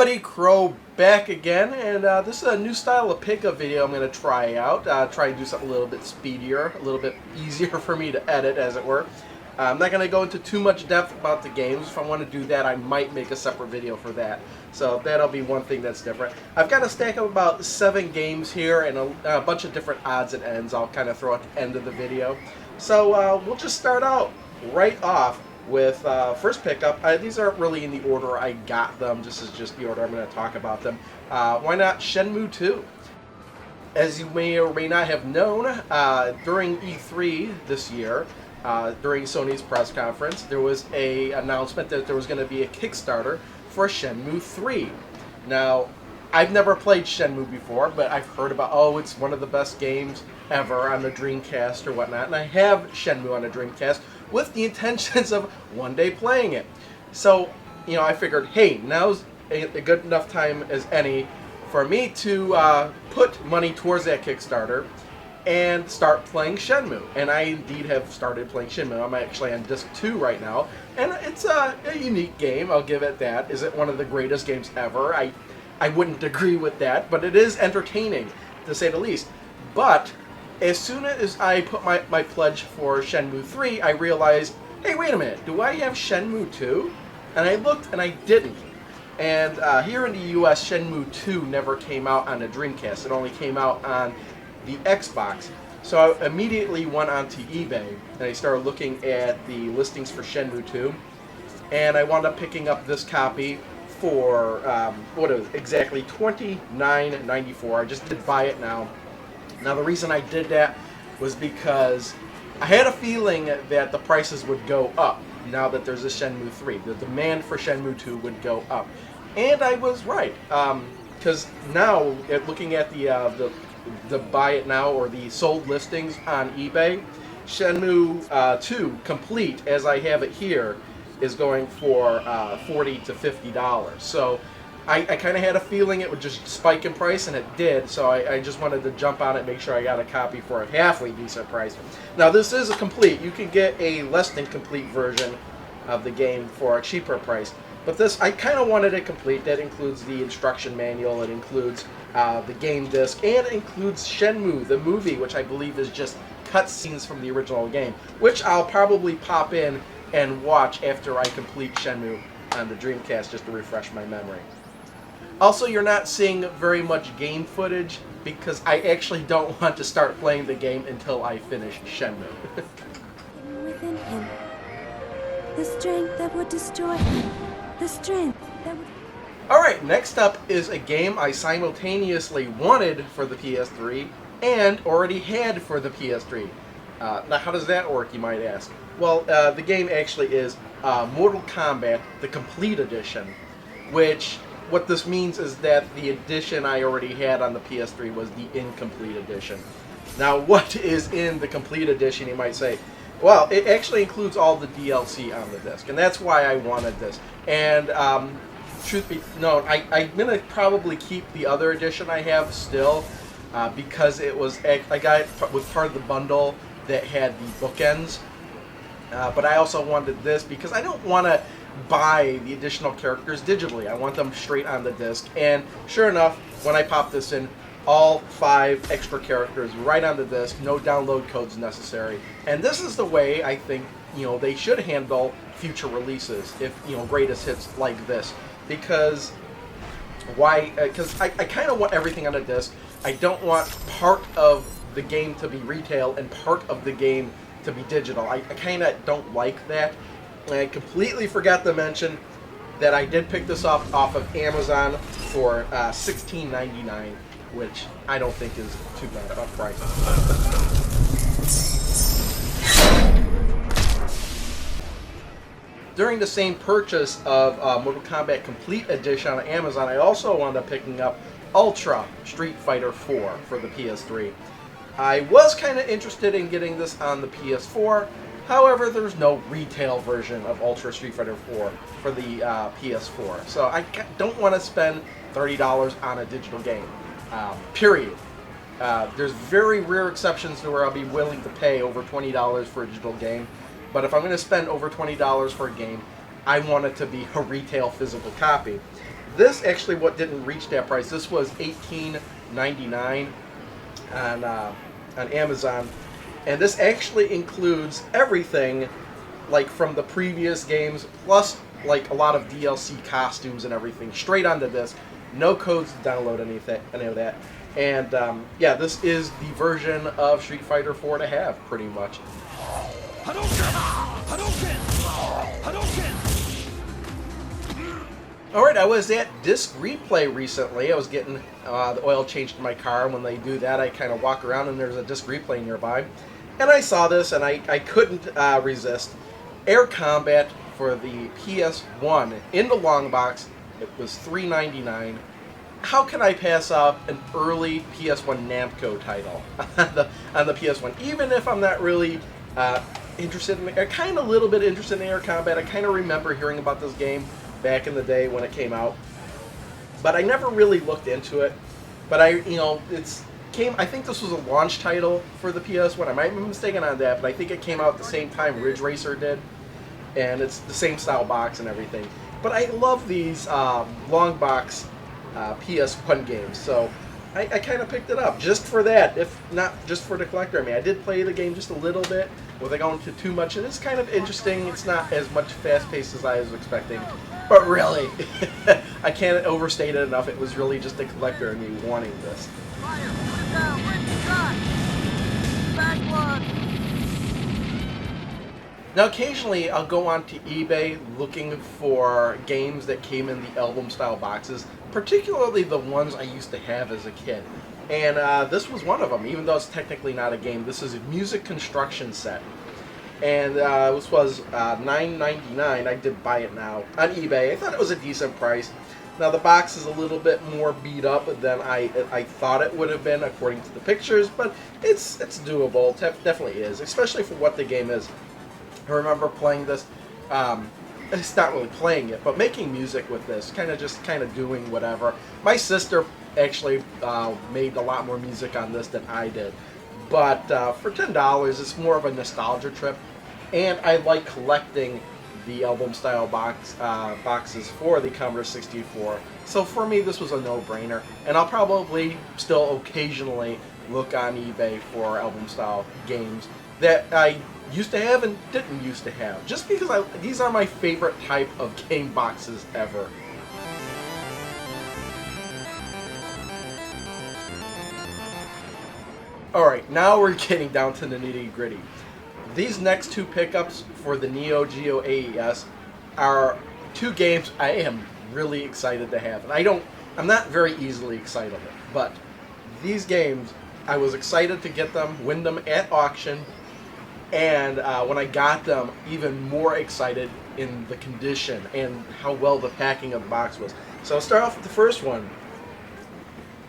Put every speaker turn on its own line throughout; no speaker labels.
Buddy Crow back again, and this is a new style of pickup video I'm going to try out. Try and do something a little bit speedier, a little bit easier for me to edit, as it were. I'm not going to go into too much depth about the games. If I want to do that, I might make a separate video for that. So that'll be one thing that's different. I've got a stack of about 7 games here and a bunch of different odds and ends I'll kind of throw at the end of the video. So we'll just start out right off with first pickup. These aren't really in the order I got them. This is just the order I'm going to talk about them. Why not Shenmue 2? As you may or may not have known, during E3 this year, during Sony's press conference, there was an announcement that there was going to be a Kickstarter for Shenmue 3. Now, I've never played Shenmue before, but I've heard about, oh, it's one of the best games ever on the Dreamcast or whatnot, and I have Shenmue on the Dreamcast with the intentions of one day playing it. So, you know, I figured, hey, now's a good enough time as any for me to put money towards that Kickstarter and start playing Shenmue. And I indeed have started playing Shenmue. I'm actually on disc 2 right now, and it's a unique game, I'll give it that. Is it one of the greatest games ever? I wouldn't agree with that, but it is entertaining, to say the least. But as soon as I put my pledge for Shenmue 3, I realized, hey, wait a minute, do I have Shenmue 2? And I looked, and I didn't. And here in the US, Shenmue 2 never came out on the Dreamcast. It only came out on the Xbox. So I immediately went onto eBay, and I started looking at the listings for Shenmue 2. And I wound up picking up this copy for, what is it, exactly $29.94. I just did buy it now. Now, the reason I did that was because I had a feeling that the prices would go up now that there's a Shenmue 3. The demand for Shenmue 2 would go up. And I was right. Because now, looking at the buy it now or the sold listings on eBay, Shenmue 2 complete, as I have it here, is going for $40 to $50. So I kind of had a feeling it would just spike in price, and it did, so I just wanted to jump on it and make sure I got a copy for a halfway decent price. Now, this is a complete. You can get a less than complete version of the game for a cheaper price, but this, I kind of wanted it complete. That includes the instruction manual, it includes the game disc, and it includes Shenmue, the movie, which I believe is just cutscenes from the original game, which I'll probably pop in and watch after I complete Shenmue on the Dreamcast, just to refresh my memory. Also, you're not seeing very much game footage because I actually don't want to start playing the game until I finish Shenmue.
Within him, the strength that would destroy him, the strength that would...
Alright, next up is a game I simultaneously wanted for the PS3 and already had for the PS3. Now, how does that work, you might ask? Well, the game actually is Mortal Kombat, the Complete Edition, which... what this means is that the edition I already had on the PS3 was the incomplete edition. Now, what is in the complete edition, you might say? Well, it actually includes all the DLC on the disc, and that's why I wanted this. And truth be known, I'm going to probably keep the other edition I have still, because it was, I got it with part of the bundle that had the bookends. But I also wanted this because I don't want to buy the additional characters digitally. I want them straight on the disc. And sure enough, when I pop this in, all 5 extra characters right on the disc, no download codes necessary. And this is the way I think, you know, they should handle future releases, if, you know, greatest hits like this. Because why? Because I kind of want everything on the disc. I don't want part of the game to be retail and part of the game to be digital. I kind of don't like that. And I completely forgot to mention that I did pick this up off of Amazon for $16.99, which I don't think is too bad of a price. During the same purchase of Mortal Kombat Complete Edition on Amazon, I also wound up picking up Ultra Street Fighter 4 for the PS3. I was kind of interested in getting this on the PS4. However, there's no retail version of Ultra Street Fighter 4 for the PS4. So I don't want to spend $30 on a digital game, period. There's very rare exceptions to where I'll be willing to pay over $20 for a digital game. But if I'm going to spend over $20 for a game, I want it to be a retail physical copy. This actually what didn't reach that price. This was $18.99 on Amazon, and this actually includes everything like from the previous games, plus like a lot of DLC costumes and everything straight onto this. No codes to download any of that. And yeah, this is the version of Street Fighter 4 to have, pretty much. Alright, I was at Disc Replay recently. I was getting the oil changed in my car. When they do that, I kind of walk around and there's a Disc Replay nearby. And I saw this and I couldn't resist. Air Combat for the PS1 in the long box. It was $3.99. How can I pass up an early PS1 Namco title on the PS1? Even if I'm not really interested in it, kind of a little bit interested in Air Combat. I kind of remember hearing about this game back in the day when it came out, but I never really looked into it. But I think this was a launch title for the PS1. I might be mistaken on that, but I think it came out at the same time Ridge Racer did, and it's the same style box and everything. But I love these long box PS1 games, so I kind of picked it up just for that, if not just for the collector. I mean, I did play the game just a little bit without going into too much, and it's kind of interesting. It's not as much fast-paced as I was expecting, but really, I can't overstate it enough. It was really just the collector and me wanting this. Now, occasionally, I'll go onto eBay looking for games that came in the album-style boxes, particularly the ones I used to have as a kid. And this was one of them, even though it's technically not a game. This is a music construction set. And this was $9.99. I did buy it now on eBay. I thought it was a decent price. Now, the box is a little bit more beat up than I thought it would have been according to the pictures, but it's doable. Definitely is, especially for what the game is. I remember playing this, it's not really playing it, but making music with this, kind of doing whatever. My sister actually made a lot more music on this than I did, but for $10, it's more of a nostalgia trip, and I like collecting the album-style boxes for the Commodore 64, so for me this was a no-brainer, and I'll probably still occasionally look on eBay for album-style games that I used to have and didn't used to have, just because these are my favorite type of game boxes ever. Alright, now we're getting down to the nitty gritty. These next two pickups for the Neo Geo AES are two games I am really excited to have, and I'm not very easily excited, but these games, I was excited to get them, win them at auction, and when I got them, even more excited in the condition and how well the packing of the box was. So I'll start off with the first one.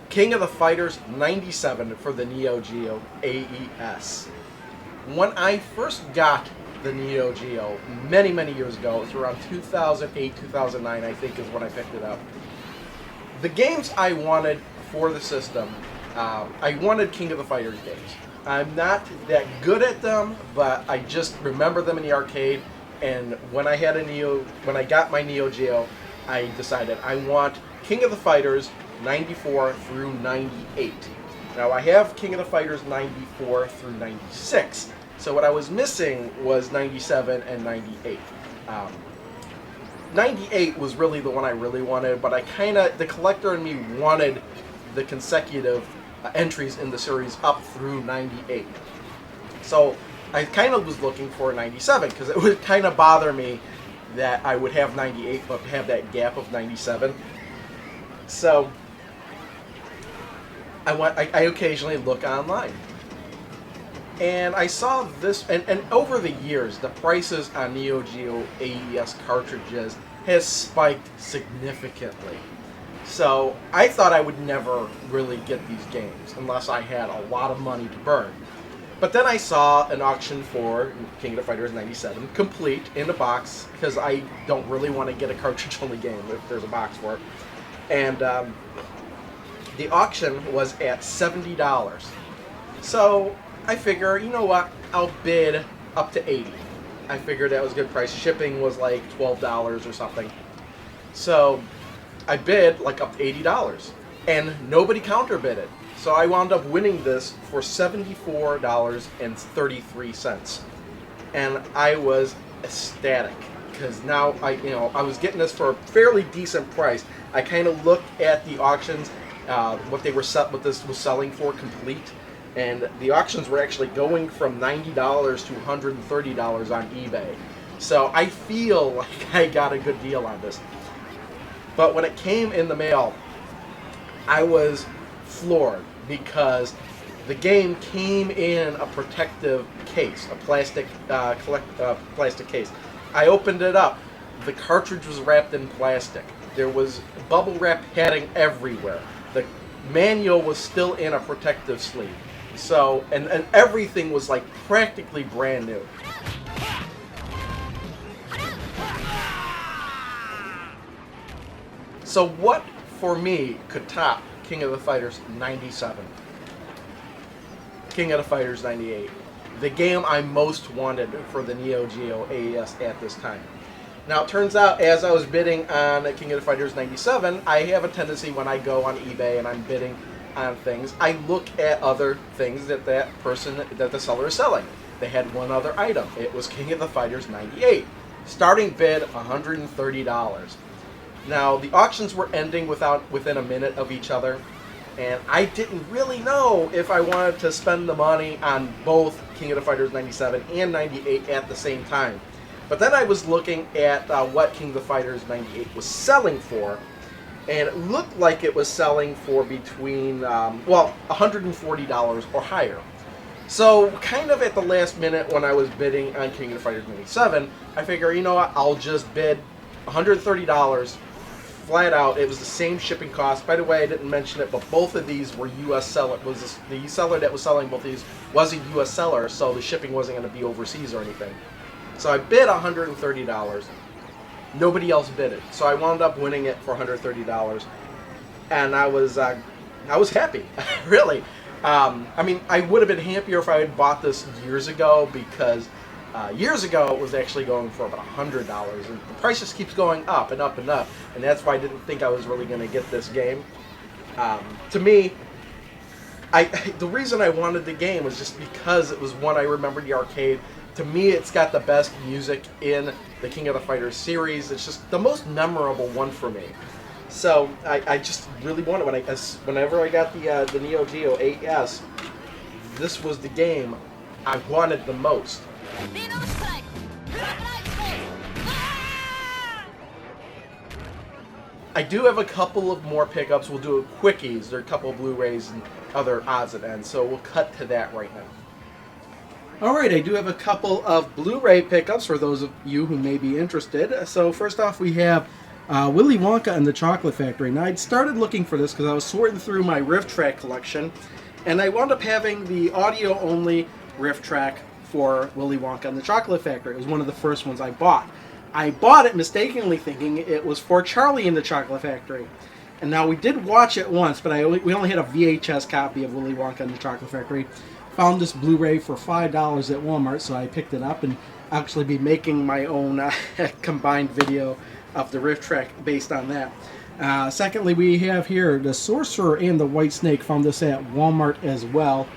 King of the Fighters 97 for the Neo Geo AES. When I first got the Neo Geo many years ago, it was around 2008, 2009 I think is when I picked it up. The games I wanted for the system, I wanted King of the Fighters games. I'm not that good at them, but I just remember them in the arcade, and when I got my Neo Geo, I decided I want King of the Fighters 94 through 98. Now I have King of the Fighters 94 through 96, so what I was missing was 97 and 98. 98 was really the one I really wanted, but the collector in me wanted the consecutive entries in the series up through 98. So I kind of was looking for 97 because it would kind of bother me that I would have 98 but have that gap of 97. So I occasionally look online. And I saw this, and over the years, the prices on Neo Geo AES cartridges has spiked significantly. So I thought I would never really get these games unless I had a lot of money to burn. But then I saw an auction for King of the Fighters 97 complete in a box, because I don't really want to get a cartridge-only game if there's a box for it. And the auction was at $70. So I figure, you know what, I'll bid up to $80. I figured that was a good price. Shipping was like $12 or something. So I bid like up to $80, and nobody counterbid it. So I wound up winning this for $74.33, and I was ecstatic because now I was getting this for a fairly decent price. I kind of looked at the auctions, what this was selling for complete, and the auctions were actually going from $90 to $130 on eBay. So I feel like I got a good deal on this. But when it came in the mail, I was floored because the game came in a protective case, a plastic plastic case. I opened it up. The cartridge was wrapped in plastic. There was bubble wrap padding everywhere. The manual was still in a protective sleeve. So, and everything was like practically brand new. So what, for me, could top King of the Fighters 97? King of the Fighters 98. The game I most wanted for the Neo Geo AES at this time. Now, it turns out, as I was bidding on King of the Fighters 97, I have a tendency when I go on eBay and I'm bidding on things, I look at other things that the seller is selling. They had one other item. It was King of the Fighters 98. Starting bid, $130. Now, the auctions were ending within a minute of each other, and I didn't really know if I wanted to spend the money on both King of the Fighters 97 and 98 at the same time. But then I was looking at what King of the Fighters 98 was selling for, and it looked like it was selling for between, $140 or higher. So, kind of at the last minute when I was bidding on King of the Fighters 97, I figure, you know what, I'll just bid $130 flat out. It was the same shipping cost. By the way, I didn't mention it, but both of these were U.S. seller. The seller that was selling both of these was a U.S. seller, so the shipping wasn't going to be overseas or anything. So I bid $130. Nobody else bid it, so I wound up winning it for $130, and I was happy, really. I mean, I would have been happier if I had bought this years ago, because years ago it was actually going for about $100, and the price just keeps going up and up and up, and that's why I didn't think I was really going to get this game. To me, the reason I wanted the game was just because it was one I remembered the arcade. To me, it's got the best music in the King of the Fighters series. It's just the most memorable one for me. So I just really wanted, whenever I got the Neo Geo AES, this was the game I wanted the most. I do have a couple of more pickups. We'll do quickies. There are a couple of Blu-rays and other odds and ends, so we'll cut to that right now. Alright, I do have a couple of Blu-ray pickups for those of you who may be interested. So first off, we have Willy Wonka and the Chocolate Factory. Now, I'd started looking for this because I was sorting through my riff track collection, and I wound up having the audio-only riff track for Willy Wonka and the Chocolate Factory. It was one of the first ones I bought. I bought it mistakenly thinking it was for Charlie and the Chocolate Factory. And now, we did watch it once, but we only had a VHS copy of Willy Wonka and the Chocolate Factory. Found this Blu-ray for $5 at Walmart, so I picked it up and actually be making my own combined video of the riff track based on that. Secondly, we have here The Sorcerer and the White Snake. Found this at Walmart as well.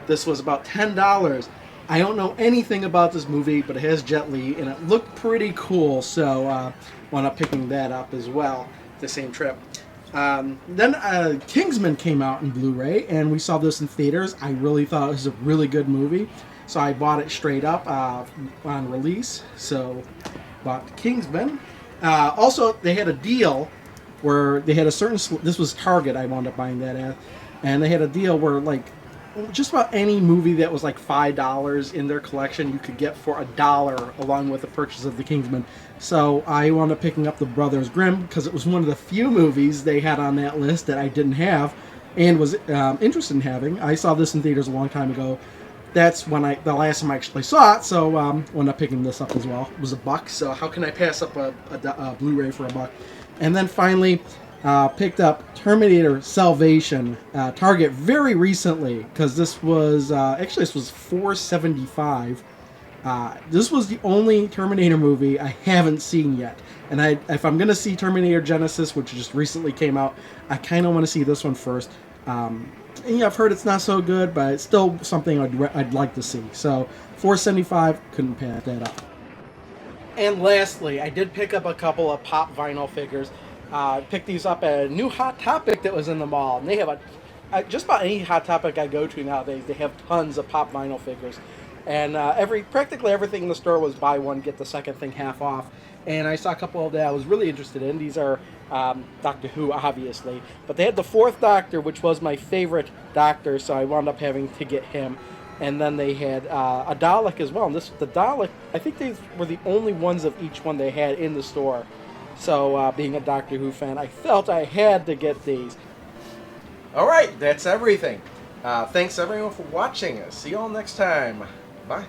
This was about $10. I don't know anything about this movie, but it has Jet Li, and it looked pretty cool, so wound up picking that up as well, the same trip. Then Kingsman came out in Blu-ray, and we saw this in theaters. I really thought it was a really good movie, so I bought it straight up on release. So, bought Kingsman. Also, they had a deal where they had a certain... This was Target, I wound up buying that at. And they had a deal where, like, just about any movie that was like $5 in their collection, you could get for $1 along with the purchase of the Kingsman. So I wound up picking up the Brothers Grimm because it was one of the few movies they had on that list that I didn't have and was interested in having. I saw this in theaters a long time ago. That's when the last time I actually saw it, so wound up picking this up as well. It was $1, so how can I pass up a Blu-ray for $1? And then finally, picked up Terminator Salvation, Target very recently, because this was, actually this was $4.75
This was the only Terminator movie I haven't seen yet. And if I'm going to see Terminator Genesis, which just recently came out, I kind of want to see this one first. And yeah, I've heard it's not so good, but it's still something I'd like to see. So $4.75, couldn't pass that up. And lastly, I did pick up a couple of Pop vinyl figures. Picked these up at a new Hot Topic that was in the mall. And they have just about any Hot Topic I go to nowadays, they have tons of Pop vinyl figures. And practically everything in the store was buy one, get the second thing half off. And I saw a couple that I was really interested in. These are Doctor Who, obviously. But they had the Fourth Doctor, which was my favorite Doctor, so I wound up having to get him. And then they had a Dalek as well. And the Dalek, I think these were the only ones of each one they had in the store. So being a Doctor Who fan, I felt I had to get these.
All right, that's everything. Thanks everyone for watching. See you all next time. Bye.